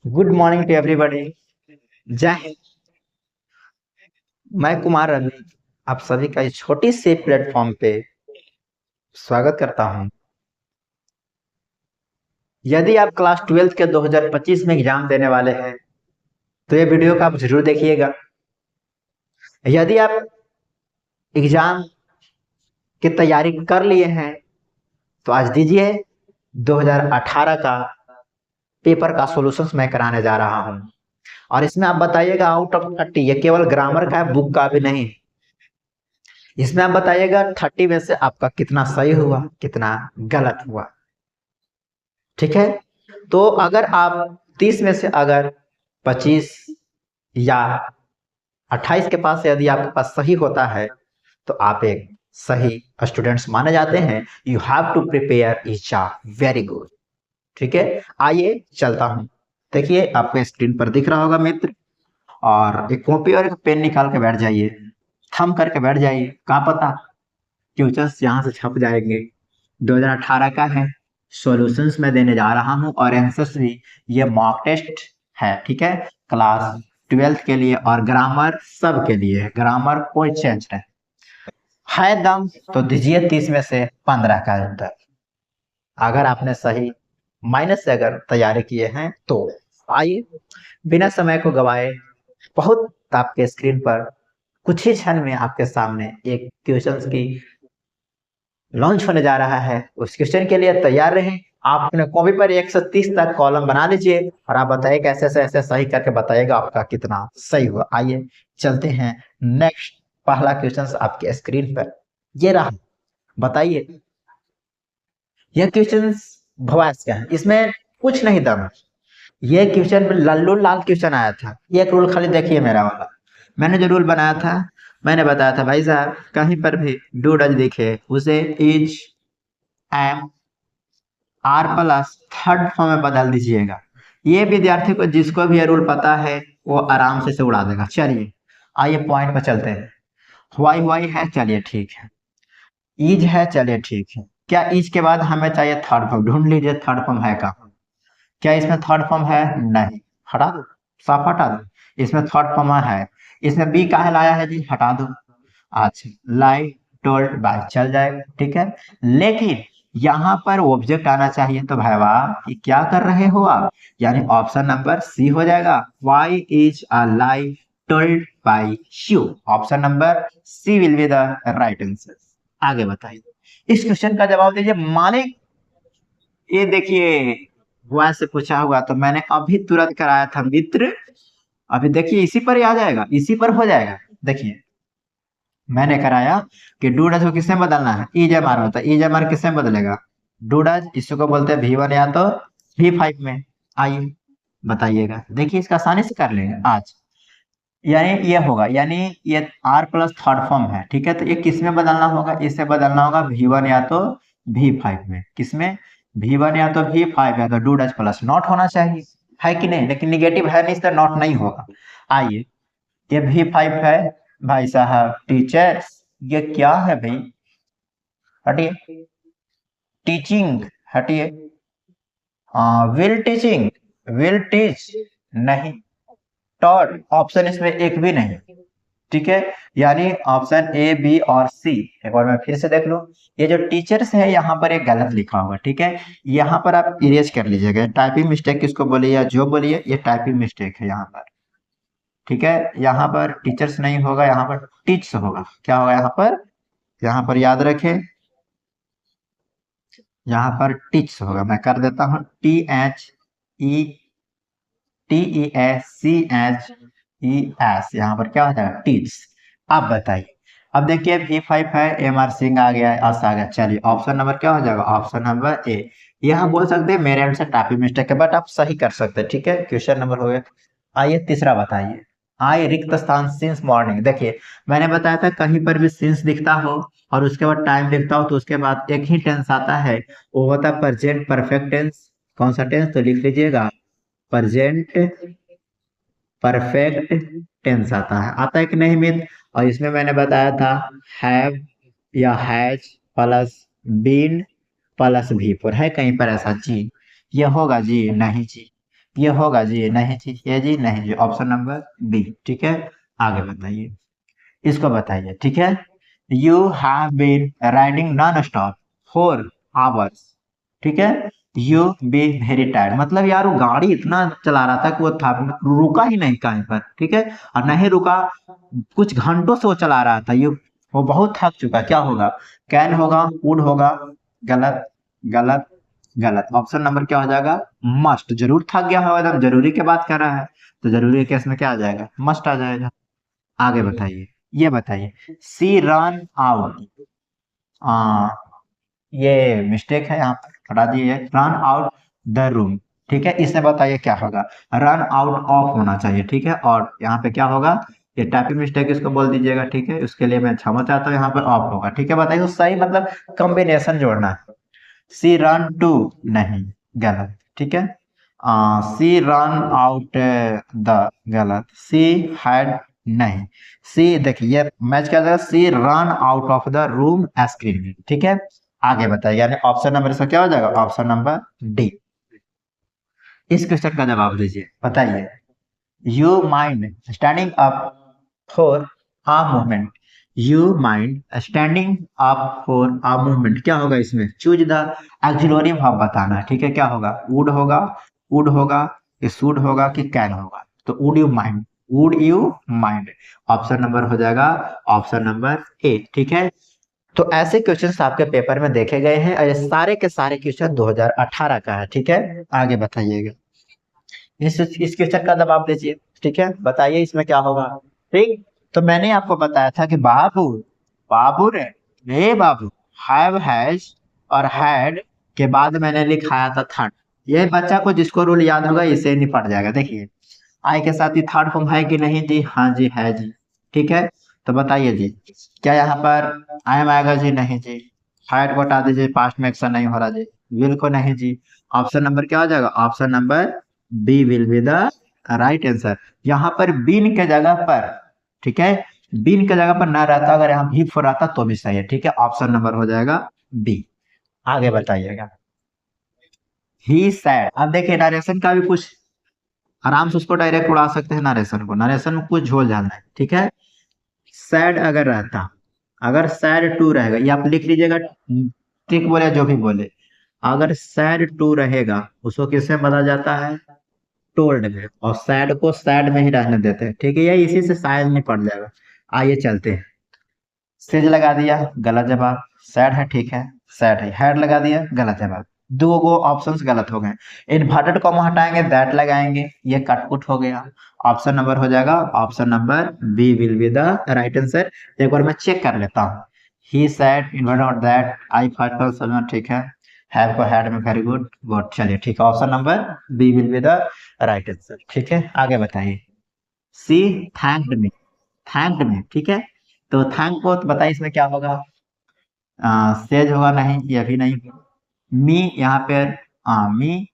Good morning to everybody. जय हिंद। मैं कुमार रवि आप सभी का इस छोटी सी प्लेटफॉर्म पे स्वागत करता हूं। यदि आप क्लास 12th के 2025 में एग्जाम देने वाले हैं तो ये वीडियो का आप जरूर देखिएगा। यदि आप एग्जाम की तैयारी कर लिए हैं तो आज दीजिए 2018 का पेपर का सॉल्यूशंस मैं कराने जा रहा हूं और इसमें आप बताइएगा आउट ऑफ 30, ये केवल ग्रामर का है, बुक का भी नहीं। इसमें आप बताइएगा 30 में से आपका कितना सही हुआ कितना गलत हुआ। ठीक है, तो अगर आप 30 में से अगर 25 या 28 के पास यदि आपके पास सही होता है तो आप एक सही स्टूडेंट्स माने जाते हैं। You have to prepare each very good. ठीक है, आइए चलता हूं। देखिए आपको स्क्रीन पर दिख रहा होगा मित्र, और एक कॉपी और एक पेन निकाल के बैठ जाइए, थम करके बैठ जाइए। कहाँ पता क्वेश्चंस यहाँ से छप जाएंगे। 2018 का है, सॉल्यूशंस मैं देने जा रहा हूँ और आंसर्स भी। ये मॉक टेस्ट है, ठीक है, क्लास 12th के लिए और ग्रामर सब के लिए है, ग्रामर कोई चेंज नहीं है। दम तो दीजिए 30 में से 15 का आंसर। अगर आपने सही माइनस से अगर तैयारी किए हैं तो आइए बिना समय को गवाए, बहुत आपके स्क्रीन पर कुछ ही क्षण में आपके सामने एक क्वेश्चंस की लॉन्च होने जा रहा है। उस क्वेश्चन के लिए तैयार रहें। आप अपने कॉपी पर 130 तक कॉलम बना लीजिए और आप बताइए कैसे ऐसे ऐसे सही करके बताइएगा आपका कितना सही हुआ। आइए चलते हैं नेक्स्ट। पहला क्वेश्चन आपके स्क्रीन पर ये रहा, बताइए यह क्वेश्चन भवास का है, इसमें कुछ नहीं दम है। ये क्वेश्चन लल्लू लाल क्वेश्चन आया था। ये एक रूल खाली देखिए मेरा वाला, मैंने जो रूल बनाया था मैंने बताया था भाई साहब, कहीं पर भी डू डज दिखे उसे is am are plus third form में बदल दीजिएगा। ये विद्यार्थी को जिसको भी ये रूल पता है वो आराम से उड़ा देगा। चलिए आइए पॉइंट पर चलते हैं। वाई वाई है, चलिए ठीक है। ईज है, चलिए ठीक है। क्या ईज के बाद हमें चाहिए थर्ड फॉर्म, ढूंढ लीजिए थर्ड फॉर्म है का। क्या इसमें थर्ड फॉर्म है? नहीं, हटा दो, साफ हटा दो। इसमें थर्ड फॉर्म है, इसमें बी काहे लाया है जी, हटा दो। अच्छा, लाई टोल्ड बाय चल जाएगा, ठीक है। लेकिन यहाँ पर ऑब्जेक्ट आना चाहिए, तो भाई वाह ये क्या कर रहे हो आप, यानी ऑप्शन नंबर सी हो जाएगा। Why is a lie told by you, option number C will be the right answer. आगे बताइए, इस क्वेश्चन का जवाब दीजिए मालिक। ये देखिए वॉइस से पूछा हुआ तो मैंने अभी तुरंत कराया था मित्र। अभी देखिए इसी पर ही आ जाएगा, इसी पर हो जाएगा। देखिए मैंने कराया कि डूडज को किसमें बदलना है, ई जम आर होता है, ई जम आर किसमें बदलेगा, डूडज इसको बोलते हैं V1 या तो V5 में। आइए बताइएगा, देखिए इसका आसानी से कर लेंगे आज। यानी ये होगा, यानी ये R प्लस थर्ड फॉर्म है, ठीक है। तो ये किसमें बदलना होगा, इसे बदलना होगा V1 या तो V5 में। किसमें? V1 या तो V5 या तो डूडज प्लस नॉट होना चाहिए, है कि नहीं। लेकिन निगेटिव है नहीं, इसलिए नॉट नहीं होगा। आइए ये V5 है भाई साहब। टीचर्स ये क्या है भाई, हटिए। टीचिंग, हटिए। विल टीचिंग, विल टीच नहीं, टॉट ऑप्शन इसमें एक भी नहीं, ठीक है। यानी ऑप्शन ए बी और सी। एक बार मैं फिर से देख लूं, ये जो टीचर्स है यहाँ पर एक गलत लिखा हुआ, ठीक है। यहाँ पर आप इरेज कर लीजिएगा, टाइपिंग मिस्टेक किसको बोलिए या जो बोलिए, ये टाइपिंग मिस्टेक है यहाँ पर, ठीक है। यहाँ पर टीचर्स नहीं होगा, यहाँ पर टीच होगा। क्या होगा यहाँ पर, यहाँ पर याद रखें, यहाँ पर टीच होगा। मैं कर देता हूँ THE TECHES, यहाँ पर क्या हो जाएगा टीच। अब बताइए, अब देखिए V5 है, MR सिंह आ गया है, अस आ गया। चलिए ऑप्शन नंबर क्या हो जाएगा, ऑप्शन नंबर ए। यहाँ बोल सकते हैं मेरे एंड से टाइपिंग मिस्टेक है, बट आप सही कर सकते हैं, ठीक है। क्वेश्चन नंबर हो गया। आइए तीसरा बताइए। आए रिक्त स्थान सिंस मॉर्निंग। देखिए मैंने बताया था कहीं पर भी सिंस दिखता हो और उसके बाद टाइम दिखता हो तो उसके बाद एक ही टेंस आता है, वो होता है प्रेजेंट परफेक्ट टेंस। कौन सा टेंस, तो लिख लीजिएगा प्रेजेंट परफेक्ट टेंस आता है कि नहीं मित्र। और इसमें मैंने बताया था हैव या हैज प्लस बीन प्लस भी फोर, है कहीं पर ऐसा जी, ये होगा जी नहीं जी। ये होगा जी, नहीं जी, ये जी नहीं जी, ऑप्शन नंबर बी। ठीक है, आगे बताइए, इसको बताइए। ठीक है, you have been riding non stop 4 hours. ठीक है, यू बी वेरी टायर्ड, मतलब यार वो गाड़ी इतना चला रहा था कि वो था रुका ही नहीं कहीं पर। ठीक है, और नहीं रुका, कुछ घंटों से वो चला रहा था, ये वो बहुत थक चुका। क्या होगा, कैन होगा, वुड होगा, गलत गलत गलत। ऑप्शन नंबर क्या हो जाएगा, मस्ट। जरूर थक गया होगा, एकदम जरूरी की बात कर रहा है, तो जरूरी के केस में क्या आ जाएगा, मस्ट आ जाएगा। आगे बताइए, ये बताइए, सी रन आउट, आ, ये मिस्टेक है, यहाँ पर हटा दिए, रन आउट द रूम। ठीक है, इसमें बताइए क्या होगा, रन आउट ऑफ होना चाहिए। ठीक है, और यहाँ पे क्या होगा, ये टाइपिंग मिस्टेक इसको बोल दीजिएगा। ठीक है, उसके लिए मैं क्षमा चाहता हूँ, यहाँ पर ऑफ होगा। ठीक है, बताइए, तो सही मतलब कॉम्बिनेशन जोड़ना है। सी रन टू, नहीं, गलत। ठीक है, सी रन आउट द, गलत। सी हैड, नहीं। सी देखिए ये मैच क्या जाएगा, she run out of the room screen. ठीक है, आगे बताइए, यानी ऑप्शन नंबर इसका क्या हो जाएगा, ऑप्शन नंबर डी। इस क्वेश्चन का जवाब दीजिए, बताइए, you mind standing up for uh movement, you mind standing up for uh movement, क्या होगा इसमें, चूज द एक्सिलरी वर्ब बताना है। ठीक है, क्या होगा, वुड होगा, वुड होगा, कि शुड होगा, कि कैन होगा। तो would you mind, would you mind, option number हो जाएगा ऑप्शन नंबर ए। ठीक है, तो ऐसे क्वेश्चंस आपके पेपर में देखे गए हैं, और ये सारे के सारे क्वेश्चन 2018 का है। ठीक है, आगे बताइएगा, इस क्वेश्चन का जवाब दीजिए। ठीक है, बताइए इसमें क्या होगा। ठीक, तो मैंने आपको बताया था कि बाबू, बाबू रे बाबू, हैव हैज और हैड के बाद मैंने लिखाया था थर्ड। ये बच्चा को जिसको रूल याद होगा इसे निपट जाएगा। देखिए, आई के साथ ही थर्ड फॉर्म है कि नहीं जी, हाँ जी है जी। ठीक है, तो बताइए जी, क्या यहाँ पर आई एम आएगा जी, नहीं जी। हैड को हटा दीजिए, पास्ट में एक्शन नहीं हो रहा जी। विल को नहीं जी, ऑप्शन नंबर क्या हो जाएगा, option number B will be the right answer. यहाँ पर बीन के जगह पर, ठीक है, बीन के जगह पर ना रहता, अगर यहाँ भी फोर आता तो भी सही है। ठीक है, ऑप्शन नंबर हो जाएगा बी। आगे बताइएगा, ही सैड। अब देखिए नरेशन का भी कुछ, आराम से उसको डायरेक्ट उड़ा सकते हैं नरेशन को, नरेशन में कुछ झोल झाल नहीं। ठीक है, सैड अगर रहता, अगर सैड टू रहेगा, ये आप लिख लीजिएगा, ठीक बोले जो भी बोले, अगर सैड टू रहेगा उसको किससे बदला जाता है, टोल्ड में, और सैड को सैड में ही रहने देते हैं। ठीक है, ये इसी से शायद नहीं पड़ जाएगा। आइए चलते हैं, सेज लगा दिया, गलत जवाब। सैड है, ठीक है, सैड है। हैड लगा दिया, गलत जवाब। दो गो ऑप्शंस गलत हो गए। इन्वर्टेड कॉमा हटाएंगे, दैट लगाएंगे, ये कटपुट हो गया। ऑप्शन नंबर हो जाएगा option number B will be the right answer. एक बार मैं चेक कर लेता हूँ, he said, inverted that, I first person, ठीक है, हैव को हैड में, वेरी गुड गुड। चलिए ठीक है, option number B will be the right answer. ठीक है, आगे बताइए, सी थैंक्ड मी, थैंक्ड मी। ठीक है, तो थैंक को तो बताइए इसमें क्या होगा, सेज होगा, नहीं, ये भी नहीं। मी यहाँ पे, मी,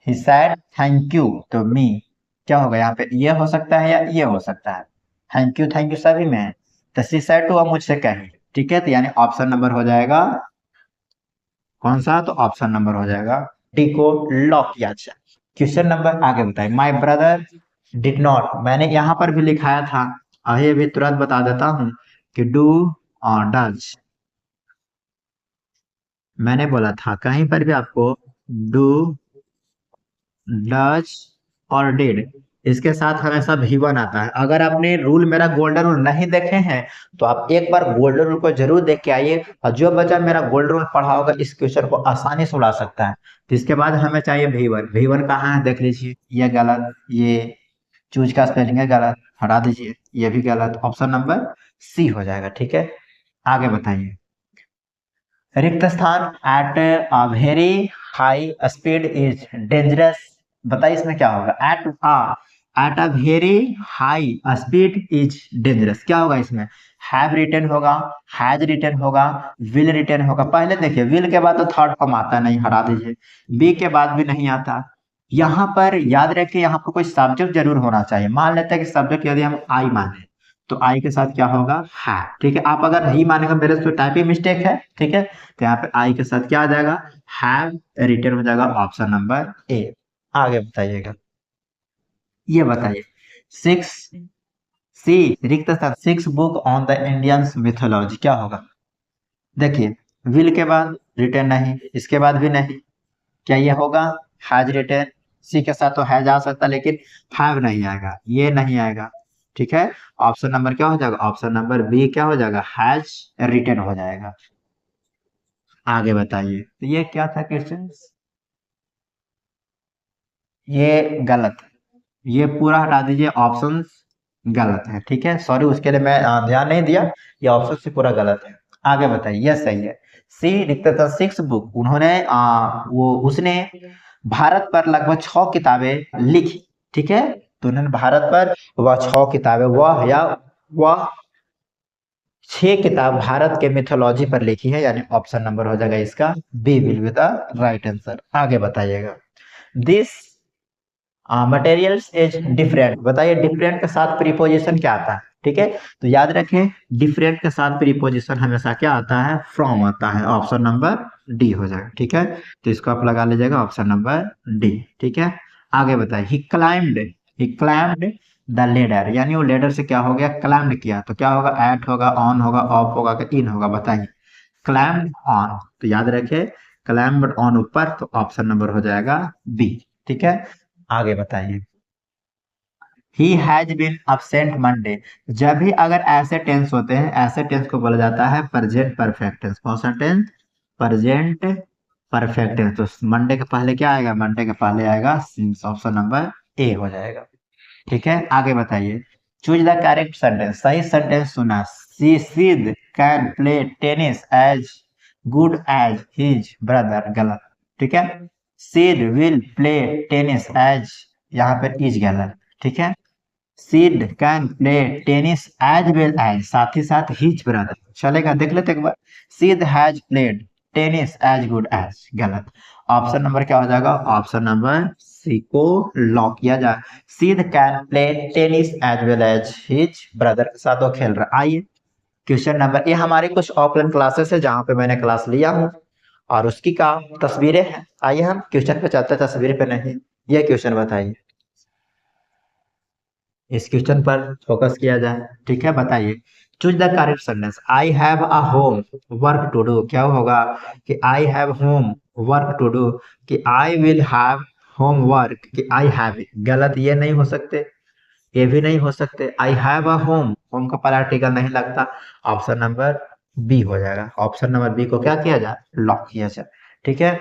ही सैड थैंक यू, तो मी क्या होगा यहाँ पे, ये हो सकता है या ये हो सकता है, थैंक यू सभी में है। तो सी सैड टू अब मुझसे कही। ठीक है, तो यानी ऑप्शन नंबर हो जाएगा कौन सा, तो ऑप्शन नंबर हो जाएगा डी को लॉक किया जाए। क्वेश्चन नंबर आगे बताइए, माय ब्रदर डिड नॉट, मैंने यहाँ पर भी लिखाया था, अभी भी तुरंत बता देता हूँ कि डू और डज, मैंने बोला था कहीं पर भी आपको डू, डज और डिड, इसके साथ हमेशा भी1 आता है। अगर आपने रूल, मेरा गोल्डन रूल नहीं देखे हैं तो आप एक बार गोल्डन रूल को जरूर देख के आइए, और जो बच्चा मेरा गोल्डन रूल पढ़ा होगा इस क्वेश्चन को आसानी से उड़ा सकता है। तो इसके बाद हमें चाहिए भी1। भी1 कहाँ है देख लीजिए, ये गलत, ये चूज का स्पेलिंग है गलत, हटा दीजिए, ये भी गलत। ऑप्शन नंबर सी हो जाएगा। ठीक है, आगे बताइए, रिक्त स्थान at a very high speed is dangerous, बताइए इसमें क्या होगा, at a very high speed is dangerous, क्या होगा इसमें, हैव रिटर्न होगा, हैज रिटर्न होगा, विल रिटर्न होगा। पहले देखिए, विल के बाद तो थर्ड फॉर्म आता नहीं, हटा दीजिए, बी के बाद भी नहीं आता। यहाँ पर याद रखिए, यहाँ पर कोई सब्जेक्ट जरूर होना चाहिए। मान लेते हैं कि सब्जेक्ट यदि हम आई माने, तो आई के साथ क्या होगा, है। ठीक है, आप अगर नहीं मानेगा, मेरे से टाइपिंग मिस्टेक है। ठीक है, तो यहाँ पे आई के साथ क्या आ जाएगा, हैव रिटर्न हो जाएगा, ऑप्शन नंबर ए। आगे बताइएगा, ये बताइए, सिक्स सी रिक्त स्थान, six book on the Indian mythology क्या होगा? देखिए, विल के बाद रिटर्न नहीं, इसके बाद भी नहीं, क्या ये होगा? हैज रिटर्न, सी के साथ तो हैज आ सकता लेकिन हैव नहीं आएगा, ये नहीं आएगा, ठीक है। ऑप्शन नंबर क्या हो जाएगा? ऑप्शन नंबर बी क्या हो जाएगा? हैज रिटर्न हो जाएगा। आगे बताइए, तो ये क्या था क्वेश्चन? ये गलत है, ये पूरा हटा दीजिए, ऑप्शन गलत है, ठीक है। सॉरी, उसके लिए मैं ध्यान नहीं दिया, ये ऑप्शन से पूरा गलत है। आगे बताइए, ये सही है। सी लिखता था सिक्स बुक, उन्होंने उसने भारत पर लगभग 6 किताबें लिखी, ठीक है। तो उन्होंने भारत पर वह 6 किताबें, वह 6 किताब भारत के मिथोलॉजी पर लिखी है, यानी ऑप्शन नंबर हो जाएगा इसका B will be the right answer. आगे बताइएगा, दिस मटेरियल्स इज डिफरेंट, बताइए डिफरेंट के साथ प्रीपोजिशन क्या आता है, ठीक है। तो याद रखें, डिफरेंट के साथ प्रीपोजिशन हमेशा क्या आता है? फ्रॉम आता है, ऑप्शन नंबर डी हो जाएगा, ठीक है। तो इसको आप लगा लीजिएगा ऑप्शन नंबर डी, ठीक है। आगे बताइए, ही क्लाइम्ड द लेडर, यानी वो लेडर से क्या हो गया? क्लाइम्ड किया, तो क्या होगा? एट होगा, ऑन होगा, ऑफ होगा कि इन होगा? बताइए। क्लाइम्ड ऑन, तो याद रखे क्लाइम्ड ऑन ऊपर, तो ऑप्शन नंबर हो जाएगा बी, ठीक है। आगे बताइए, he has been absent Monday, जब भी अगर ऐसे टेंस होते हैं, ऐसे टेंस को बोला जाता है प्रेजेंट परफेक्ट टेंस। कौन सा टेंस? Present perfect tense. तो मंडे के पहले क्या आएगा? मंडे के पहले आएगा सिंस, ऑप्शन नंबर ए हो जाएगा, ठीक है। आगे बताइए, चूज द करेक्ट सेंटेंस, सही सेंटेंस सुना। See Sid can play tennis as good as his brother, गलत, ठीक है। Sid will play tennis as, यहाँ पर इज गलत, ठीक है। Sid can play tennis as well as, साथ ही साथ हिज ब्रदर, चलेगा? देख लेते एक बार, Sid has played tennis as good as, गलत। ऑप्शन नंबर क्या हो जाएगा? ऑप्शन नंबर सी को लॉक किया जाए, Sid can play tennis as well as his brother, के साथ वो खेल रहा। आइए क्वेश्चन नंबर, ये हमारी कुछ ऑफलाइन क्लासेस है जहां पे मैंने क्लास लिया हूँ और उसकी का तस्वीरें हैं। आइए हम क्वेश्चन पे चलते, तस्वीर पे नहीं। ये क्वेश्चन बताइए, इस क्वेश्चन पर फोकस किया जाए, ठीक है। बताइए, choose the correct sentence, I have a home work to do, क्या होगा? कि I have home work to do, कि I will have home work, कि आई हैव इट, गलत, ये नहीं हो सकते, ये भी नहीं हो सकते। आई हैव अ होम, होम का पहला आर्टिकल नहीं लगता, ऑप्शन नंबर बी हो जाएगा। ऑप्शन नंबर बी को क्या किया जाए? लॉक किया जाए, ठीक है।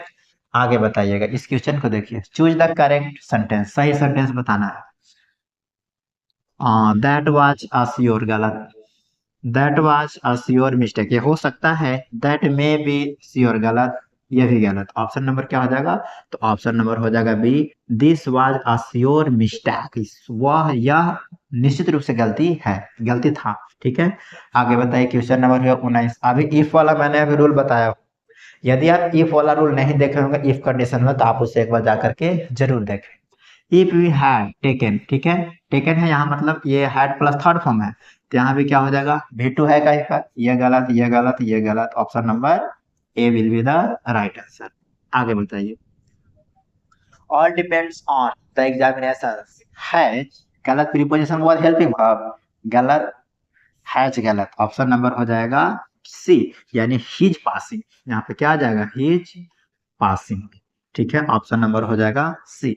आगे बताइएगा, इस क्वेश्चन को देखिए, चूज द करेक्ट सेंटेंस, सही सेंटेंस बताना है। दैट वाज अ श्योर, गलत। That was a sure mistake, ये हो सकता है, दैट मे बी श्योर, गलत, ये भी गलत। ऑप्शन नंबर क्या हो जाएगा? तो ऑप्शन नंबर हो जाएगा B, this was a sure mistake, वह यह निश्चित रूप से गलती है, गलती था, ठीक है। आगे बताइए, क्वेश्चन नंबर है 19। अभी इफ वाला मैंने अभी रूल बताया, यदि आप इफ वाला रूल नहीं देखे होंगे इफ कंडीशन में, तो आप उसे एक बार जा करके जरूर देखें। इफ वी हैड टेकन, ठीक है, टेकन है यहाँ, मतलब ये हैड प्लस थर्ड फॉर्म है, तो यहाँ भी क्या हो जाएगा? V2 है कहीं पर, ये गलत, ये गलत, ये गलत, option number A will be the right answer. आगे बताइए, all depends on the examination, has, गलत, प्रीपोजिशन वाज हेल्पिंग वर्ब, गलत, हैज गलत, ऑप्शन नंबर हो जाएगा सी, यानी हिज पासिंग, यहाँ पे क्या आ जाएगा? हिज पासिंग, ठीक है, ऑप्शन नंबर हो जाएगा सी।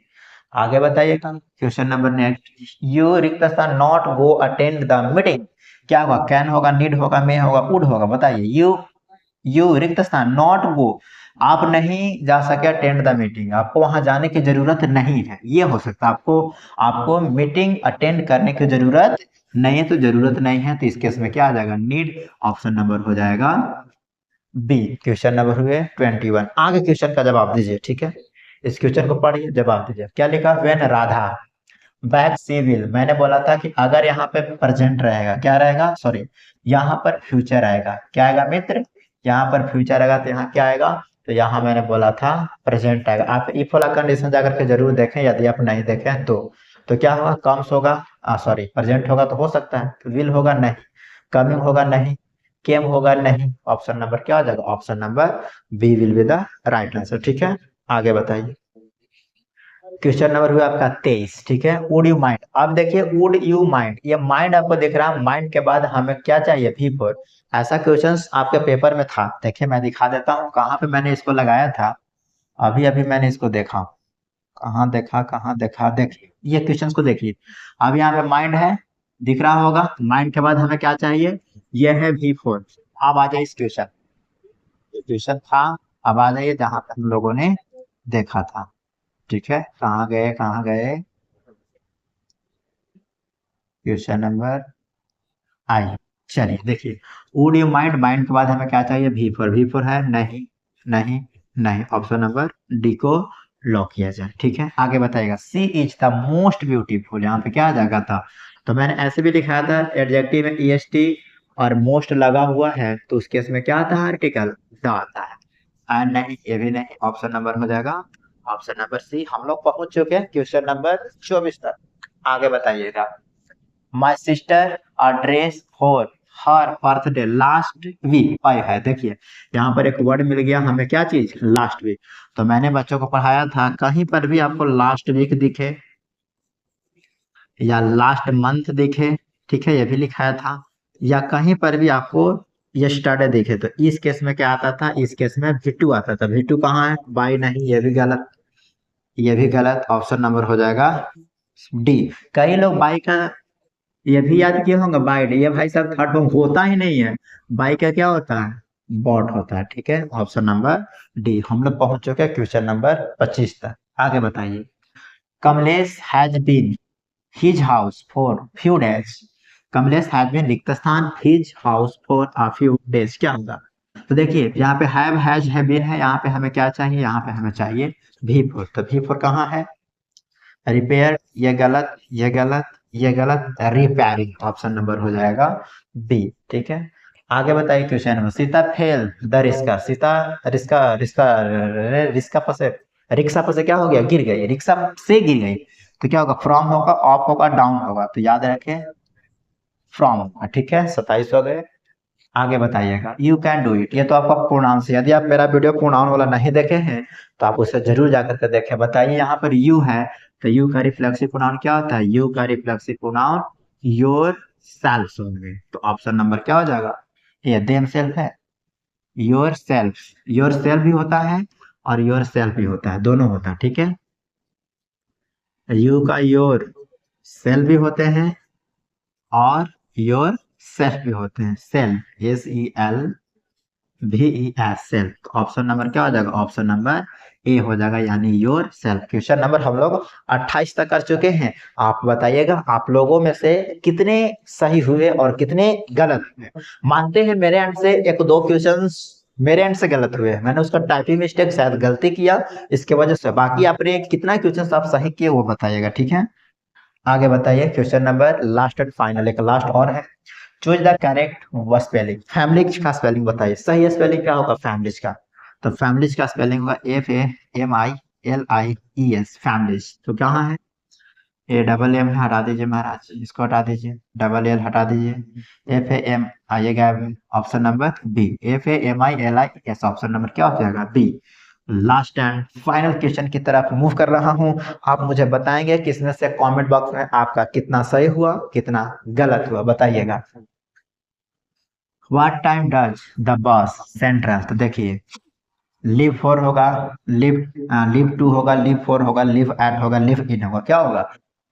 आगे बताइए, क्वेश्चन नंबर नेक्स्ट, यू रिक्त स्थान not go attend the meeting, क्या होगा? कैन होगा, नीड होगा, मे होगा, वुड होगा? बताइए, यू रिक्त स्थान नॉट गो, आप नहीं जा सके अटेंड द मीटिंग, आपको वहां जाने की जरूरत नहीं है, ये हो सकता है। आपको आपको मीटिंग अटेंड करने की जरूरत नहीं है, तो जरूरत नहीं है, तो इस केस में क्या आ जाएगा? नीड, ऑप्शन नंबर हो जाएगा बी। क्वेश्चन नंबर हुए 21। आगे क्वेश्चन का जवाब दीजिए, ठीक है। इस क्वेश्चन को पढ़िए, जवाब दीजिए। क्या लिखा? When Radha back she will, मैंने बोला था कि अगर यहाँ पे प्रेजेंट रहेगा, क्या रहेगा? सॉरी, यहाँ पर फ्यूचर आएगा, क्या आएगा मित्र? यहाँ पर फ्यूचर आएगा, तो यहाँ क्या आएगा? तो यहाँ मैंने बोला था प्रेजेंट आएगा। आप इफ वाला कंडीशन जाकर के जरूर देखें, यदि आप नहीं देखें तो क्या होगा? कम्स होगा, सॉरी प्रेजेंट होगा तो हो सकता है, विल होगा नहीं, कमिंग होगा नहीं, केम होगा नहीं, ऑप्शन नंबर क्या हो जाएगा? Option number B will be the right answer, ठीक है। आगे बताइए, क्वेश्चन नंबर हुआ आपका 23। ठीक है, वुड यू माइंड। अब देखिए वुड यू माइंड, ये माइंड आपको दिख रहा है, माइंड के बाद हमें क्या चाहिए, V4। ऐसा क्वेश्चंस आपके पेपर में था, देखिए मैं दिखा देता हूँ कहाँ पे मैंने इसको लगाया था। अभी अभी मैंने इसको देखा, कहाँ देखा, देखिए ये क्वेश्चंस को देखिए। अब यहाँ पे माइंड है, दिख रहा होगा। माइंड के बाद हमें क्या चाहिए, ये है V4। अब आ जाए इस क्वेश्चन, क्वेश्चन था, अब आ जाइए जहाँ पे हम लोगों ने देखा था। ठीक है, कहाँ गए, क्वेश्चन नंबर आई। चलिए देखिए, वुड यू माइंड, माइंड के बाद हमें क्या चाहिए, V4। V4 है, नहीं नहीं नहीं, ऑप्शन नंबर डी को लॉक किया जाए। ठीक है, आगे बताइएगा, सी इज द मोस्ट ब्यूटीफुल, यहाँ पे क्या आ जाएगा था, तो मैंने ऐसे भी लिखा था एडजेक्टिव में EST और मोस्ट लगा हुआ है, तो उस केस में क्या आता है, आर्टिकल द आता है। एंड नहीं, ये भी नहीं, ऑप्शन नंबर हो जाएगा ऑप्शन नंबर सी। हम लोग पहुंच चुके हैं क्वेश्चन नंबर 24 तक। आगे बताइएगा, my sister a dress for her birthday last week पाई है। देखिए यहाँ पर एक वर्ड मिल गया हमें, क्या चीज, लास्ट वीक। तो मैंने बच्चों को पढ़ाया था, कहीं पर भी आपको लास्ट वीक दिखे या लास्ट मंथ दिखे, ठीक है, ये भी लिखाया था, या कहीं पर भी आपको यस्टरडे दिखे, तो इस केस में क्या आता था, इस केस में V2 आता था। V2 कहाँ है, बाई नहीं, ये भी गलत, ये भी गलत, ऑप्शन नंबर हो जाएगा डी। कई लोग बाई का ये भी याद किए होंगे, बाइट, ये भाई साहब थर्ड फॉर्म होता ही नहीं है, बाई का क्या होता है, बॉट होता है। ठीक है, ऑप्शन नंबर डी। हम लोग पहुंच चुके हैं क्वेश्चन नंबर 25 तक। आगे बताइए, Kamlesh has been his house for few days. Kamlesh has been रिक्त स्थान his house for a few days, क्या होगा, तो देखिए यहाँ पे हैव हैज है बीन है, यहाँ पे हमें क्या चाहिए, यहाँ पे हमें चाहिए V4। तो V4 कहाँ है, रिपेयर, ये गलत, ये गलत, ये गलत, रिपेयरिंग, ऑप्शन नंबर हो जाएगा बी। ठीक है, आगे बताइए question number, Sita fail the rieska, Sita rieska rieska rieska पसे, रिक्शा पर से क्या हो गया, गिर गई, रिक्शा से गिर गई, तो क्या होगा, फ्रॉम होगा, ऑफ होगा, डाउन होगा, तो याद रखें फ्रॉम होगा। ठीक है, 27 हो गए। आगे बताइएगा, यू कैन डू इट, ये तो आपका पूर्णांक से, यदि आप मेरा वीडियो पूर्णांक वाला नहीं देखे हैं तो आप उसे जरूर जाकर के देखें। बताइए यहाँ पर यू है, तो यू का रिफ्लेक्सिव प्रोनाउन क्या होता है, यू का रिफ्लेक्सिव प्रोनाउन योर सेल्फ होंगे, तो ऑप्शन नंबर क्या हो जाएगा, ये देम सेल्फ है, योर सेल्फ भी होता है और योर सेल्फ भी होता है, दोनों होता है। ठीक है, यू का योर सेल्फ भी होते हैं और योर सेल्फ भी होते हैं, सेल्फ SELVES सेल्फ, तो ऑप्शन नंबर क्या हो जाएगा, ऑप्शन नंबर ए हो जाएगा, यानी योर सेल्फ। क्वेश्चन नंबर हम लोग 28 तक कर चुके हैं। आप बताइएगा आप लोगों में से कितने सही हुए और कितने गलत हुए। मानते हैं मेरे एंड से एक दो क्वेश्चंस मेरे एंड से गलत हुए, मैंने उसका टाइपिंग मिस्टेक शायद गलती किया, इसके वजह से। बाकी आपने कितना क्वेश्चन आप सही किए वो बताइएगा। ठीक है, आगे बताइए, question number last and final, एक लास्ट और है, चूज द करेक्ट व स्पेलिंग। फैमिलीज का स्पेलिंग बताइए, सही स्पेलिंग क्या होगा फैमिलीज का, तो फैमिलीज का स्पेलिंग होगा FAMILIES, फैमिलीज। तो कहाँ है, ए डबल एम हटा दीजिए महाराज, इसको हटा दीजिए, डबल एल हटा दीजिए, FAM आइएगा, option number B, FAMILIES, option number क्या हो जाएगा, B. Last and final question की तरफ मूव कर रहा हूं, आप मुझे बताएंगे कि इसमें से कमेंट बॉक्स में आपका कितना सही हुआ कितना गलत हुआ, बताइएगा। What time does the bus central, तो देखिए लिव 4 होगा, लिव 2 होगा, लिव 4 होगा, लिव 8 होगा, लिव इन होगा, क्या होगा,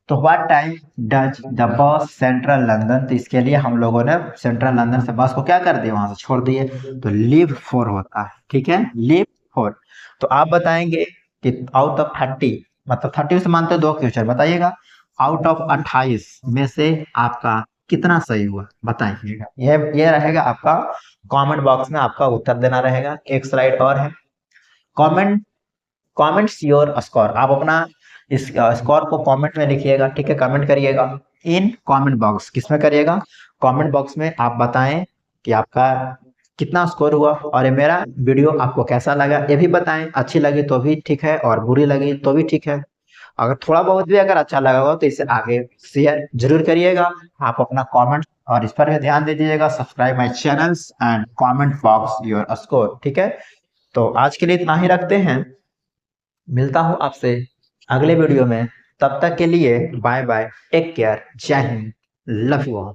तो what time does the bus central London, तो इसके लिए हम लोगों ने सेंट्रल लंदन से बस को क्या कर दिया, वहां से छोड़ दिए, तो लिव 4 होता है। ठीक है, लिव 4। तो आप बताएंगे कि आउट ऑफ 30, मतलब 30 से मानते हो दो क्वेश्चन, बताइएगा आउट ऑफ 28 में से आपका कितना सही हुआ, बताइएगा। ये रहेगा आपका कमेंट बॉक्स में आपका उत्तर देना रहेगा। एक स्लाइड और है, कमेंट कमेंट्स योर स्कोर, आप अपना इस स्कोर को कमेंट में लिखिएगा। ठीक है, कमेंट करिएगा इन कमेंट बॉक्स, किसमें करिएगा, कमेंट बॉक्स में आप बताएं कि आपका कितना स्कोर हुआ, और ये मेरा वीडियो आपको कैसा लगा ये भी बताएं, अच्छी लगी तो भी ठीक है और बुरी लगी तो भी ठीक है। अगर थोड़ा बहुत भी अगर अच्छा लगा हो तो इसे आगे शेयर जरूर करिएगा। आप अपना कमेंट और इस पर भी ध्यान दे दीजिएगा, subscribe my channels and comment box your score. ठीक है, तो आज के लिए इतना ही रखते हैं, मिलता हूं आपसे अगले वीडियो में। तब तक के लिए बाय बाय, टेक केयर, जय हिंद, लव यू ऑल।